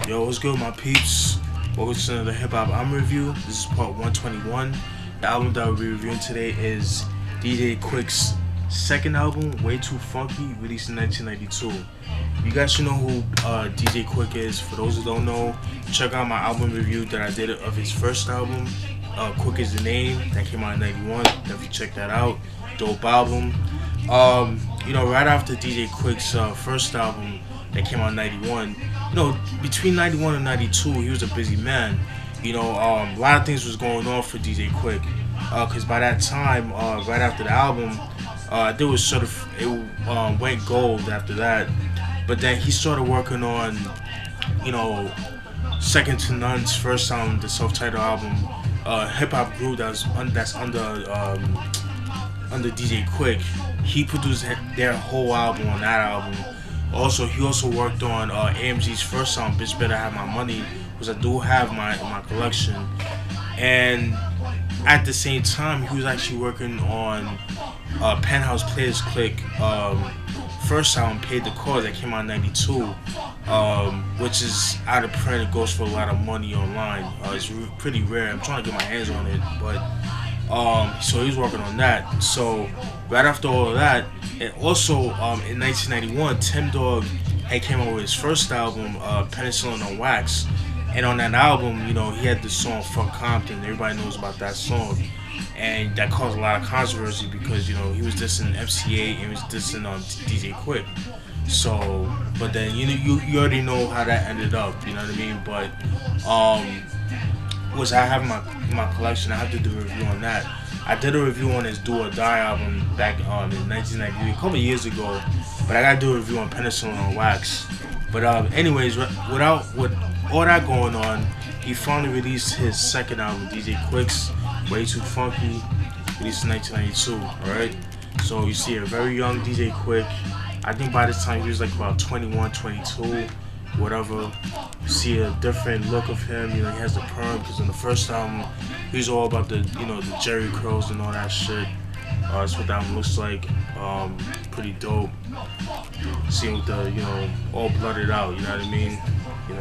Yo, what's good, my peeps? Welcome to the Hip Hop Album Review. This is part 121. The album that we'll be reviewing today is DJ Quik's second album, Way Too Funky, released in 1992. You guys should know who DJ Quik is. For those who don't know, check out my album review that I did of his first album, Quik Is The Name, that came out in 91. Definitely check that out. Dope album. Right after DJ Quik's first album that came out in 91, between 91 and 92, he was a busy man. A lot of things was going on for DJ Quik. Because by that time, right after the album, there was it went gold after that. But then he started working on, Second to None's first album, the self-titled album, Hip Hop Group that's under DJ Quik. He produced their whole album on that album. He also worked on AMG's first song, Bitch Better Have My Money, because I do have my collection. And at the same time, he was actually working on Penthouse Players Click first album, Paid the Cause, that came out in 92, which is out of print. It goes for a lot of money online. It's pretty rare. I'm trying to get my hands on it, but so he was working on that. So right after all of that, and also in 1991, Tim Dog had came out with his first album, Penicillin on Wax, and on that album, he had the song Fuck Compton. Everybody knows about that song, and that caused a lot of controversy because he was dissing MC8 and he was dissing DJ Quik. So, but then you already know how that ended up. You know what I mean? But I have my collection. I have to do a review on that. I did a review on his Do or Die album back in 1993, a couple of years ago, but I gotta do a review on Penicillin on Wax. But anyways, with all that going on, he finally released his second album, DJ Quik's Way Too Funky, released in 1992. Alright, so you see a very young DJ Quik. I think by this time he was like about 21, 22. Whatever. You see a different look of him. He has the perm, because in the first album he was all about the the Jerry curls and all that shit. That's what that album looks like. Pretty dope. See with the all blooded out. You know what I mean?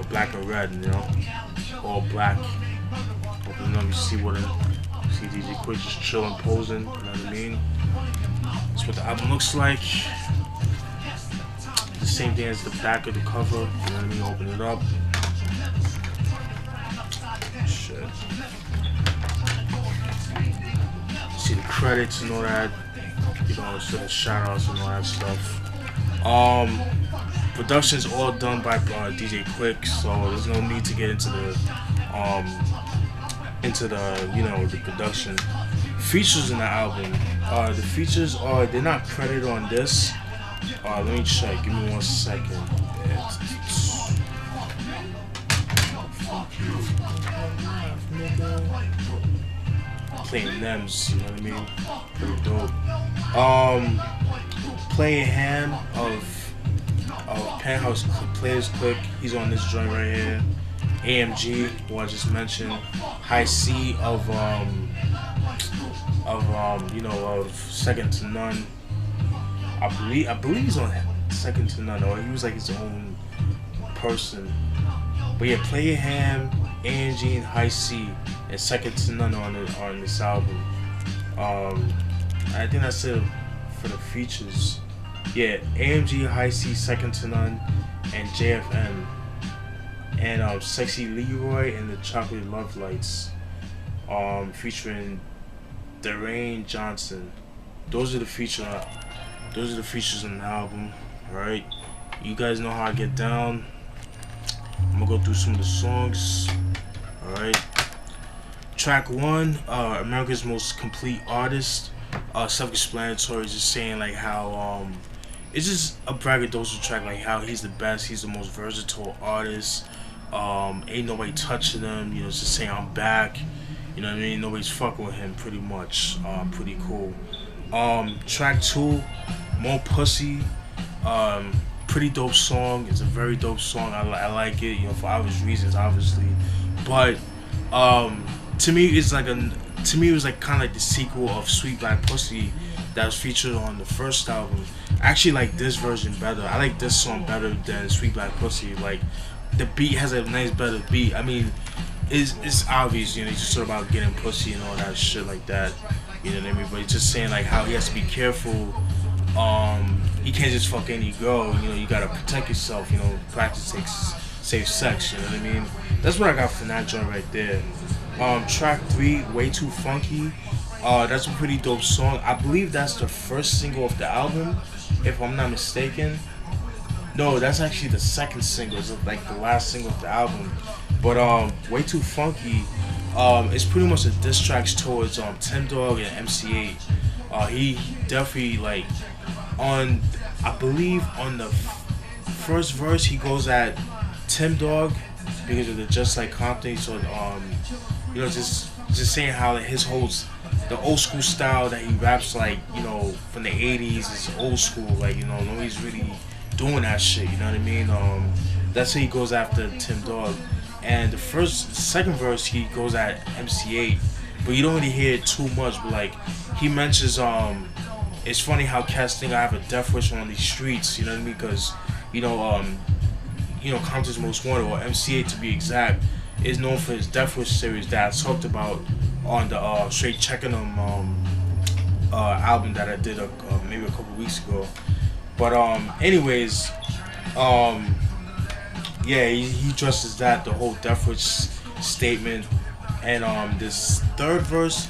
Black and red. All black. Open up. You see see DJ Quik just chilling, posing. You know what I mean? That's what the album looks like. The same thing as the back of the cover. You know what I mean? Open it up. Shit. See the credits and all that. So the shout outs and all that stuff. Production's all done by DJ Quik, so there's no need to get into the the production. Features in the album. The features they're not credited on this. Let me check. Give me 1 second. Playing Nems, you know what I mean? Pretty dope. Playing Ham of Penthouse Players Click. He's on this joint right here. AMG, who I just mentioned. High C of Second to None. I believe he's on Second to None, or he was like his own person. But yeah, Play Ham, AMG, and High C, and Second to None on this album. I think that's it for the features. Yeah, AMG, High C, Second to None, and JFN, and Sexy Leroy and the Chocolate Love Lights, featuring Darain Johnson. Those are the features on the album. Alright, you guys know how I get down. I'm gonna go through some of the songs. Alright, track 1, America's Most Complete Artist. Self-explanatory, just saying like how it's just a braggadocious track, like how he's the best, he's the most versatile artist. Ain't nobody touching him. It's just saying I'm back. You know what I mean? Nobody's fucking with him, pretty much. Pretty cool. Track 2, More Pussy. Pretty dope song. It's a very dope song. I like it, for obvious reasons, obviously. But to me, it was like kind of like the sequel of Sweet Black Pussy that was featured on the first album. I actually like this version better. I like this song better than Sweet Black Pussy. Like, the beat has a nice better beat. I mean, it's obvious, you know, he's just sort of about getting pussy and all that shit like that. You know what I mean? But he's just saying like how he has to be careful. He can't just fuck any girl. You know, you gotta protect yourself. You know, practice safe sex. You know what I mean? That's what I got from that joint right there. Track 3, Way Too Funky. That's a pretty dope song. I believe that's the first single of the album, if I'm not mistaken. No, that's actually the second single. It's like the last single of the album. But Way Too Funky, it's pretty much a diss tracks towards Tim Dog and MC8. He definitely like on, I believe on the first verse he goes at Tim Dog because of the Just Like Compton. So you know, just saying how his whole the old school style that he raps like, you know, from the 80s is old school. Like, you know, nobody's really doing that shit. You know what I mean? That's how he goes after Tim Dog. And the second verse he goes at MC8, but you don't really hear it too much. But like he mentions, it's funny how cats think I have a death wish on these streets. You know what I mean? Because you know, Compton's Most Wanted, or MC8 to be exact, is known for his Death Wish series that I talked about on the Straight Checking Them album that I did maybe a couple weeks ago. But anyways, yeah, he addresses that, the whole Death Wish statement. And this third verse,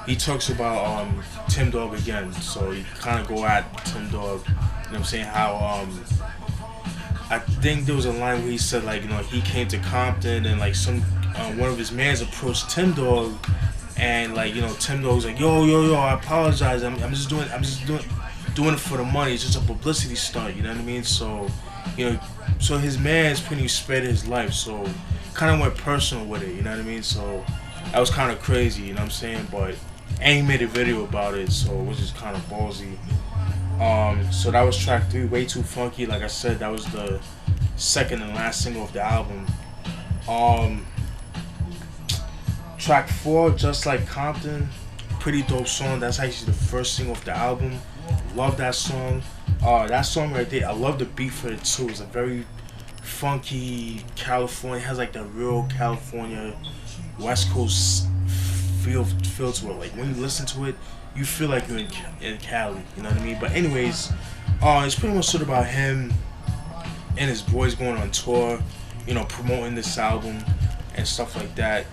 he talks about Tim Dog again. So he kind of go at Tim Dog. You know what I'm saying? How I think there was a line where he said like, you know, he came to Compton and like some one of his mans approached Tim Dog, and like, you know, Tim Dog was like, yo, I apologize. I'm just doing it for the money. It's just a publicity stunt. You know what I mean? So, you know, so his man's pretty much spared his life. So kind of went personal with it. You know what I mean? So that was kind of crazy. You know what I'm saying? But and he made a video about it, so which is kind of ballsy. So that was track 3, Way Too Funky. Like I said, that was the second and last single of the album. Track 4, Just Like Compton, pretty dope song. That's actually the first single of the album. Love that song. That song right there, I love the beat for it too. It's a very funky California. It has like the real California West Coast feel to it. Like when you listen to it, you feel like you're in Cali, you know what I mean? But anyways, it's pretty much sort of about him and his boys going on tour, you know, promoting this album and stuff like that,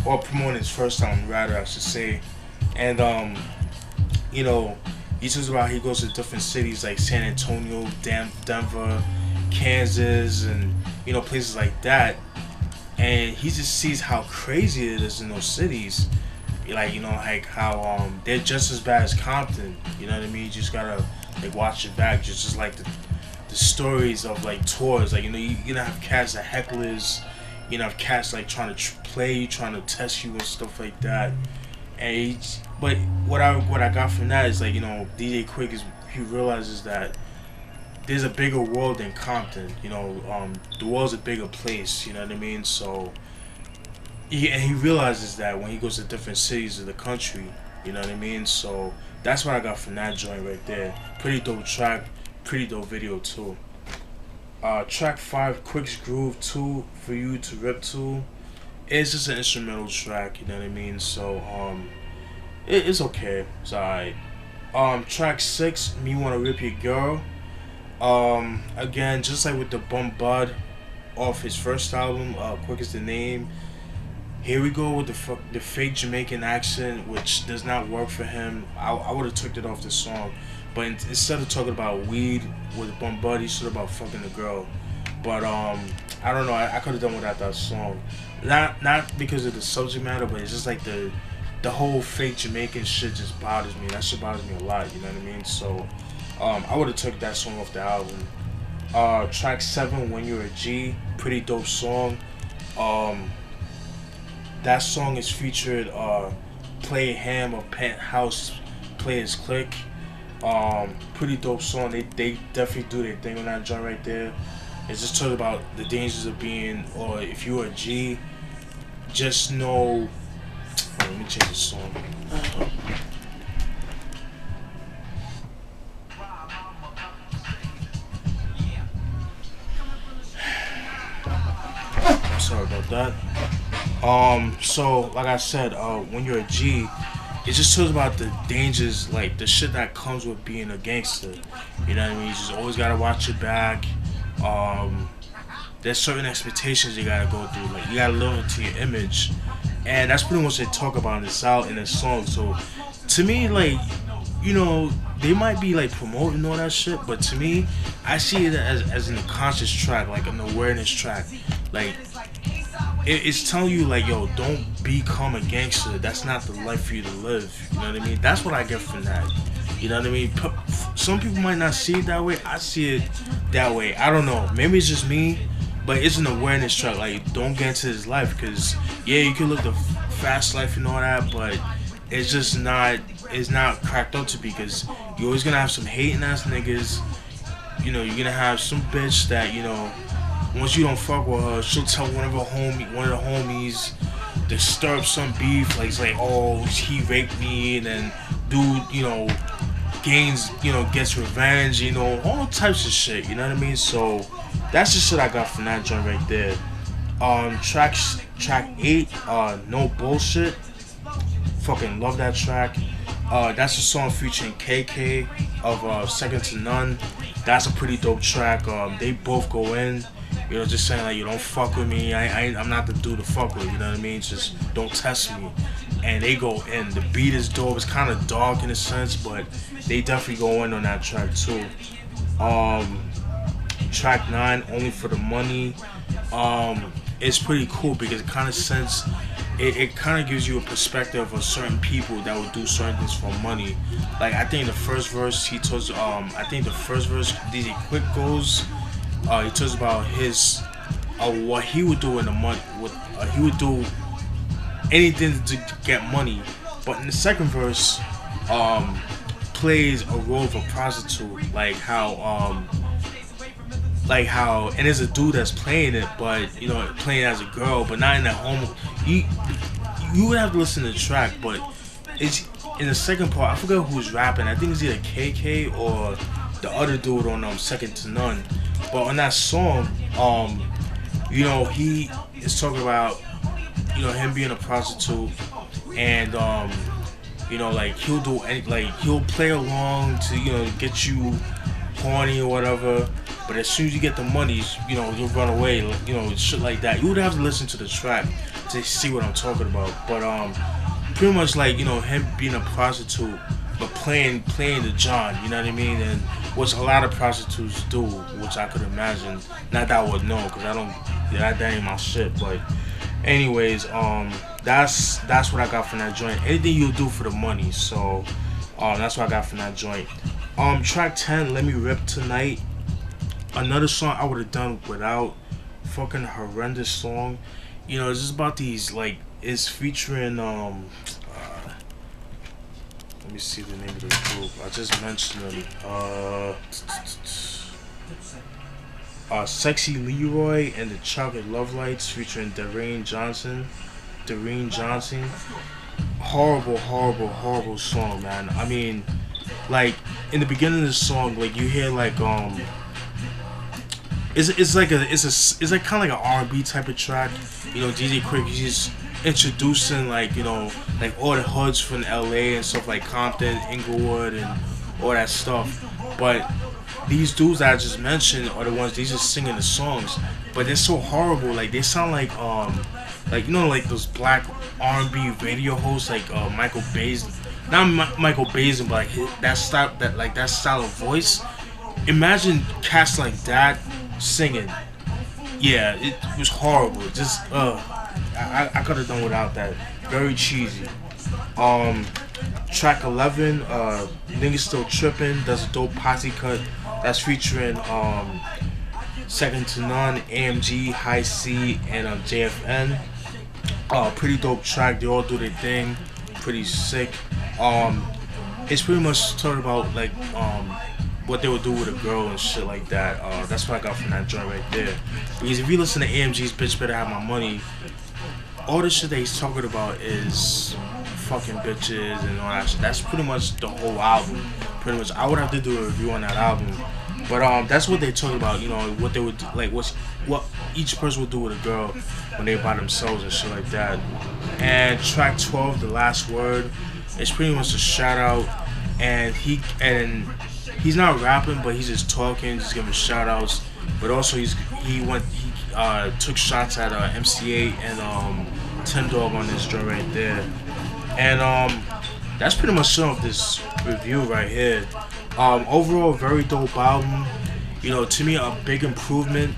or promoting his first album, rather, I should say. And you know, he talks about he goes to different cities like San Antonio, Denver, Kansas, and you know, places like that, and he just sees how crazy it is in those cities. Like, you know, like how they're just as bad as Compton. You know what I mean? You just gotta like watch your back. Just like the stories of like tours. Like, you know, you're gonna have cats that hecklers. You know, have cats like trying to play you, trying to test you and stuff like that. And but what I got from that is like, you know, DJ Quik he realizes that there's a bigger world than Compton. You know, the world's a bigger place. You know what I mean? So. He realizes that when he goes to different cities of the country, you know what I mean? So that's what I got from that joint right there. Pretty dope track, pretty dope video too. Track 5, Quik's Groove 2, For You to Rip To. It's just an instrumental track, you know what I mean? So it's okay, it's alright. Track 6, Me Wanna Rip Your Girl. Again, just like with the Bum Bud off his first album, Quik Is The Name. Here we go with the fake Jamaican accent, which does not work for him. I would have took it off the song, but instead of talking about weed with Bum Bud, he's talking about fucking the girl. But I don't know. I could have done without that song. Not because of the subject matter, but it's just like the whole fake Jamaican shit just bothers me. That shit bothers me a lot. You know what I mean? So I would have took that song off the album. Track 7, When You're a G, pretty dope song. That song is featured Play Ham of Penthouse Players Click. Pretty dope song. They definitely do their thing on that joint right there. It's just talking about the dangers of being, or if you're a G, just know. Let me change the song. sorry about that. So like I said, when you're a G, it just talks about the dangers, like the shit that comes with being a gangster. You know what I mean? You just always gotta watch your back. Um, there's certain expectations you gotta go through. Like you gotta live up to your image, and that's pretty much what they talk about in this song. So to me, like, you know, they might be like promoting all that shit, but to me, I see it as an conscious track, like an awareness track. Like it's telling you like, yo, don't become a gangster. That's not the life for you to live. You know what I mean? That's what I get from that. You know what I mean? Some people might not see it that way. I see it that way. I don't know. Maybe it's just me, but it's an awareness track. Like, don't get into this life, because yeah, you can look the fast life and all that, but it's just not. It's not cracked up to be, because you're always gonna have some hating ass niggas. You know, you're gonna have some bitch that, you know, once you don't fuck with her, she'll tell one of the homies to stir up some beef. Like, it's like, oh, he raped me, and then dude, you know, gets revenge. You know, all types of shit. You know what I mean? So that's the shit I got from that joint right there. Track 8, No Bullshit. Fucking love that track. That's a song featuring KK of Second to None. That's a pretty dope track. They both go in, you know, just saying like, you don't fuck with me. I'm not the dude to fuck with. You know what I mean? Just don't test me. And they go in. The beat is dope. It's kind of dark in a sense, but they definitely go in on that track too. Track 9, Only for the Money. It's pretty cool because it kind of gives you a perspective of certain people that would do certain things for money. Like, I think the first verse he tells, DJ Quik goes, he talks about his, what he would do in the money. He would do anything to get money. But in the second verse, plays a role of a prostitute, like how, and there's a dude that's playing it, but you know, playing as a girl, but not in that home. You would have to listen to the track, but it's in the second part. I forget who's rapping. I think it's either KK or the other dude on Second to None. But on that song, you know, he is talking about, you know, him being a prostitute, and you know, like he'll do he'll play along to, you know, get you horny or whatever. But as soon as you get the money, you know, you'll run away, you know, shit like that. You would have to listen to the track to see what I'm talking about. But pretty much like, you know, him being a prostitute, but playing the John, you know what I mean? And which a lot of prostitutes do, which I could imagine. Not that I would know, because I don't, that ain't my shit. But anyways, that's what I got from that joint. Anything you'll do for the money. So that's what I got from that joint. Track 10, Let Me Rip Tonight. Another song I would have done without. Fucking horrendous song. You know, it's just about these, like, it's featuring let me see the name of the group. I just mentioned them. Sexy Leroy and the Chocolate Love Lights featuring Doreen Johnson. Horrible song, man. I mean, like, in the beginning of the song, like, you hear like it's like kind of like an R&B type of track. You know, DJ Quik, he's introducing, like, you know, like all the hoods from LA and stuff, like Compton, Inglewood, and all that stuff. But these dudes that I just mentioned are the ones, they just singing the songs, but they're so horrible. Like, they sound like you know, like those black R&B radio hosts, like Michael Basin, not Michael Basin, but like that style of voice. Imagine cats like that singing. Yeah, it was horrible. Just I could have done without that. Very cheesy. Track 11, Niggas Still Trippin'. That's a dope posse cut. That's featuring Second to None, AMG, High C, and JFN. Pretty dope track. They all do their thing. Pretty sick. It's pretty much talking about like what they would do with a girl and shit like that. That's what I got from that joint right there. Because if you listen to AMG's Bitch Better Have My Money, all the shit that he's talking about is fucking bitches and all that shit. That's pretty much the whole album. Pretty much, I would have to do a review on that album. But that's what they talk about. You know, what they would do, like what each person would do with a girl when they're by themselves and shit like that. And track 12, the last word, it's pretty much a shout out, and he's not rapping, but he's just talking, just giving shout outs. But also he took shots at MC8 and Tim Dog on this joint right there. And that's pretty much some of this review right here. Overall, very dope album. You know, to me, a big improvement,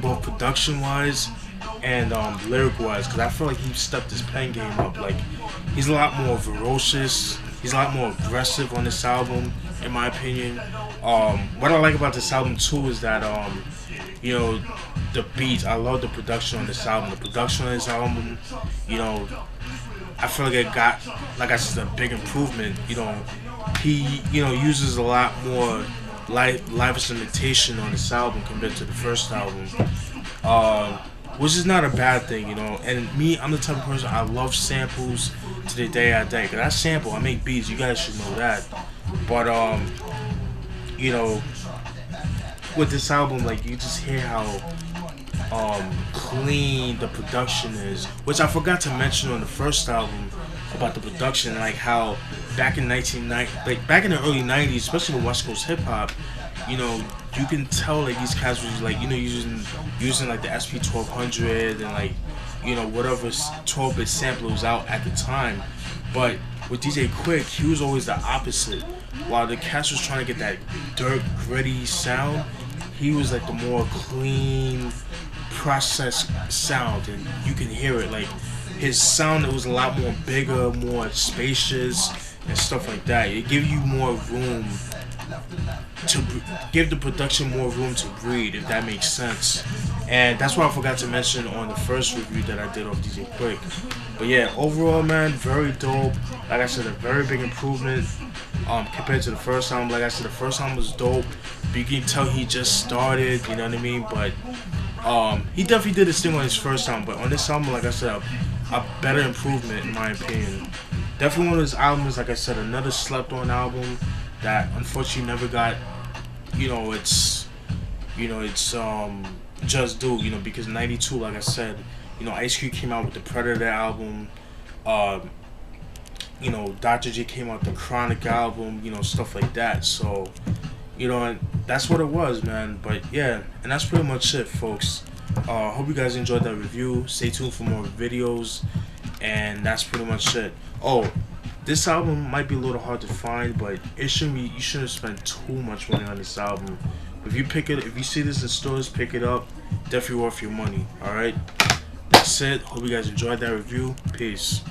both production-wise and lyric-wise, because I feel like he stepped his pen game up. Like, he's a lot more ferocious. He's a lot more aggressive on this album, in my opinion. What I like about this album too is that, you know, the beats. I love the production on this album. The production on this album, you know, I feel like it got, like I said, a big improvement. You know, he, you know, uses a lot more live instrumentation on this album compared to the first album, which is not a bad thing, you know. And me, I'm the type of person, I love samples to the day I die. Cause I sample, I make beats. You guys should know that. But you know, with this album, like, you just hear how clean the production is, which I forgot to mention on the first album about the production, like how back in 1990, like back in the early 90s, especially with West Coast hip hop, you know, you can tell like these cats was like, you know, using like the SP 1200 and like, you know, whatever 12-bit sample was out at the time. But with DJ Quik, he was always the opposite. While the cats was trying to get that dirt gritty sound, he was like the more clean, processed sound, and you can hear it. Like his sound, it was a lot more bigger, more spacious, and stuff like that. It gave you more room to give the production more room to breathe, if that makes sense. And that's what I forgot to mention on the first review that I did of DJ Quik. But yeah, overall, man, very dope. Like I said, a very big improvement compared to the first album. Like I said, the first album was dope, but you can tell he just started, you know what I mean? But he definitely did his thing on his first album. But on this album, like I said, a better improvement in my opinion. Definitely one of his albums, like I said, another slept on album that unfortunately never got, you know, it's just due, you know, because 92, like I said, you know, Ice Cube came out with the Predator album, you know, Dr. J came out with the Chronic album, you know, stuff like that. So, you know, and that's what it was, man. But yeah, and that's pretty much it, folks. Hope you guys enjoyed that review. Stay tuned for more videos, and that's pretty much it. Oh, this album might be a little hard to find, but it shouldn't be. You shouldn't spend too much money on this album. If you pick it, if you see this in stores, pick it up. Definitely worth your money. All right, that's it. Hope you guys enjoyed that review. Peace.